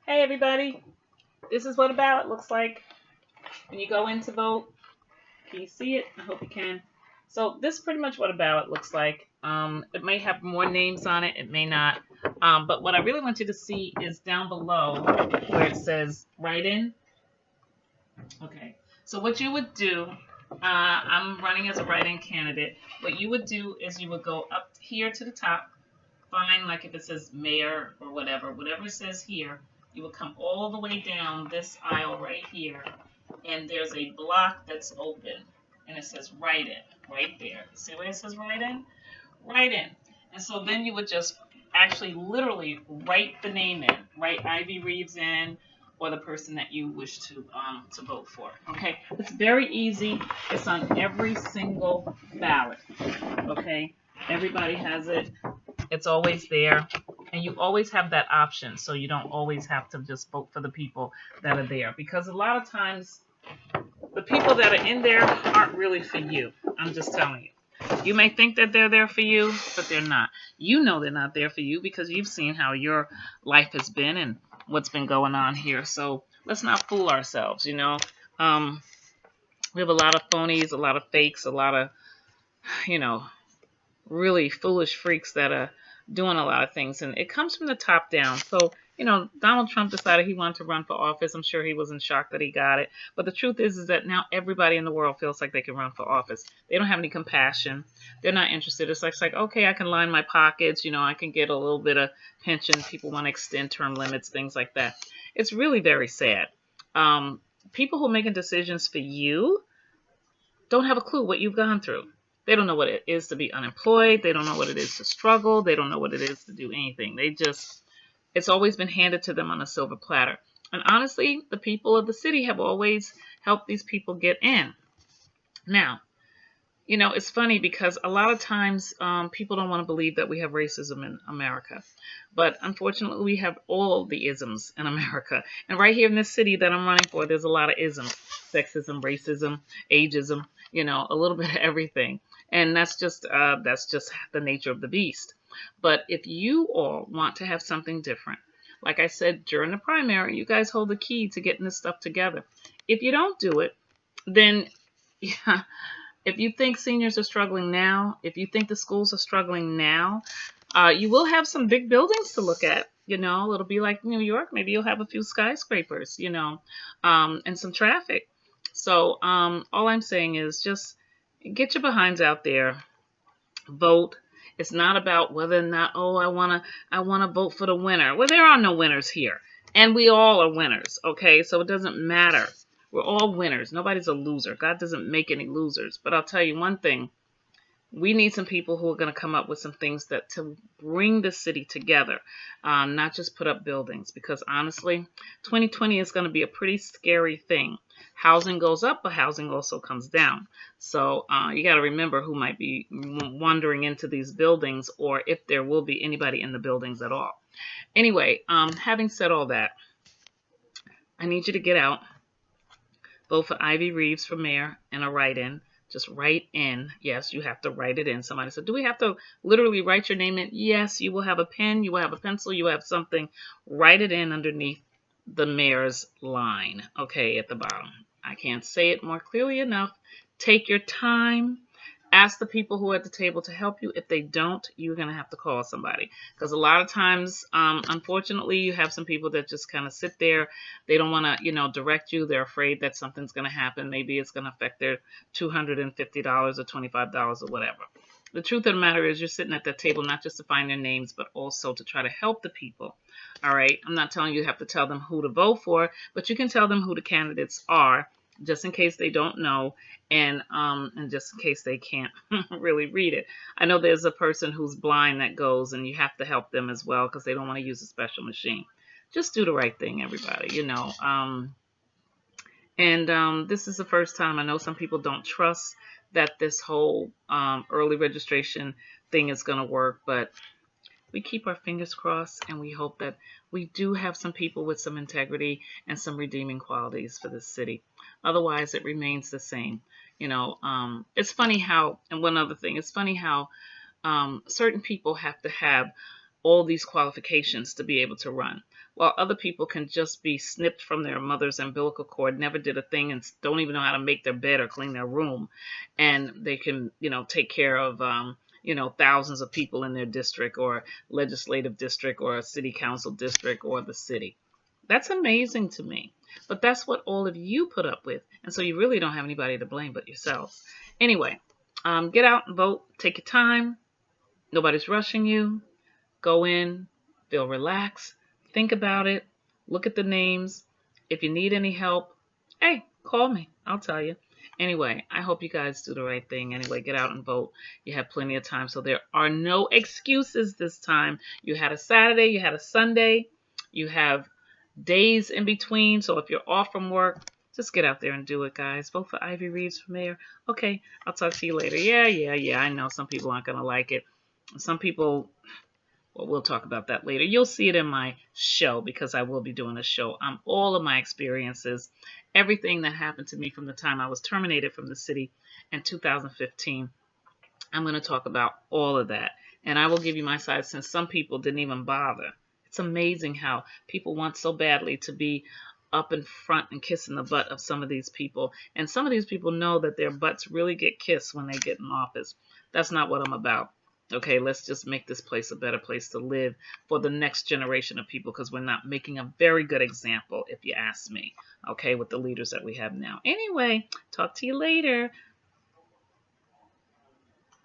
Hey everybody, this is what a ballot looks like when you go in to vote. Can you see it? I hope you can. So this is pretty much what a ballot looks like. It may have more names on it, it may not. But what I really want you to see is down below where it says write in. Okay. So what you would do, I'm running as a write-in candidate. What you would do is you would go up here to the top, find like if it says mayor or whatever it says here, you would come all the way down this aisle right here, and there's a block that's open, and it says write in right there. See where it says write in? Write in. And so then you would just actually literally write the name in, write Ivy Reeves in, or the person that you wish to vote for. Okay, it's very easy. It's on every single ballot. Okay, everybody has it. It's always there. And you always have that option, so you don't always have to just vote for the people that are there. Because a lot of times, the people that are in there aren't really for you. I'm just telling you. You may think that they're there for you, but they're not. You know they're not there for you because you've seen how your life has been and what's been going on here. So let's not fool ourselves, you know. Um, we have a lot of phonies, a lot of fakes, a lot of, you know, really foolish freaks that are doing a lot of things, and it comes from the top down. So, Donald Trump decided he wanted to run for office. I'm sure he was in shock that he got it. But the truth is that now everybody in the world feels like they can run for office. They don't have any compassion. They're not interested. It's like okay, I can line my pockets. I can get a little bit of pension. People want to extend term limits, things like that. It's really very sad. People who are making decisions for you don't have a clue what you've gone through. They don't know what it is to be unemployed. They don't know what it is to struggle. They don't know what it is to do anything. It's always been handed to them on a silver platter. And honestly, the people of the city have always helped these people get in. Now, it's funny because a lot of times people don't want to believe that we have racism in America. But unfortunately, we have all the isms in America. And right here in this city that I'm running for, there's a lot of isms: sexism, racism, ageism, a little bit of everything. And that's just the nature of the beast. But if you all want to have something different, like I said during the primary, you guys hold the key to getting this stuff together. If you don't do it, then yeah, if you think seniors are struggling now, if you think the schools are struggling now, you will have some big buildings to look at. It'll be like New York. Maybe you'll have a few skyscrapers, and some traffic. So all I'm saying is just get your behinds out there, vote. It's not about whether or not, oh, I wanna vote for the winner. Well, there are no winners here, and we all are winners. Okay, so it doesn't matter. We're all winners. Nobody's a loser. God doesn't make any losers. But I'll tell you one thing: we need some people who are going to come up with some things that to bring the city together, not just put up buildings. Because honestly, 2020 is going to be a pretty scary thing. Housing goes up, but housing also comes down. So you got to remember who might be wandering into these buildings, or if there will be anybody in the buildings at all. Anyway, having said all that, I need you to get out, vote for Ivy Reeves for mayor, and a write-in. Just write in. Yes, you have to write it in. Somebody said, do we have to literally write your name in? Yes, you will have a pen, you will have a pencil, you have something. Write it in underneath the mayor's line, okay, at the bottom. I can't say it more clearly enough. Take your time. Ask the people who are at the table to help you. If they don't, you're going to have to call somebody. Because a lot of times, unfortunately, you have some people that just kind of sit there. They don't want to, direct you. They're afraid that something's going to happen. Maybe it's going to affect their $250 or $25 or whatever. The truth of the matter is you're sitting at that table not just to find their names, but also to try to help the people. All right? I'm not telling you you have to tell them who to vote for, but you can tell them who the candidates are, just in case they don't know, and just in case they can't really read it. I know there's a person who's blind that goes, and you have to help them as well because they don't want to use a special machine. Just do the right thing, everybody. And this is the first time. I know some people don't trust that this whole early registration thing is going to work, but we keep our fingers crossed and we hope that we do have some people with some integrity and some redeeming qualities for this city. Otherwise, it remains the same. It's funny how, and one other thing, it's funny how certain people have to have all these qualifications to be able to run, while other people can just be snipped from their mother's umbilical cord, never did a thing, and don't even know how to make their bed or clean their room, and they can, take care of, thousands of people in their district or legislative district or a city council district or the city. That's amazing to me. But that's what all of you put up with. And so you really don't have anybody to blame but yourselves. Anyway, get out and vote. Take your time. Nobody's rushing you. Go in, feel relaxed, think about it, look at the names. If you need any help, hey, call me. I'll tell you. Anyway, I hope you guys do the right thing. Anyway, get out and vote. You have plenty of time, so there are no excuses this time. You had a Saturday, you had a Sunday, you have days in between. So if you're off from work, just get out there and do it, guys. Vote for Ivy Reeves for mayor. Okay, I'll talk to you later. Yeah. I know some people aren't going to like it. Some people, well, we'll talk about that later. You'll see it in my show because I will be doing a show on all of my experiences, everything that happened to me from the time I was terminated from the city in 2015. I'm going to talk about all of that. And I will give you my side since some people didn't even bother. It's amazing how people want so badly to be up in front and kissing the butt of some of these people. And some of these people know that their butts really get kissed when they get in office. That's not what I'm about. Okay, let's just make this place a better place to live for the next generation of people because we're not making a very good example, if you ask me, okay, with the leaders that we have now. Anyway, talk to you later.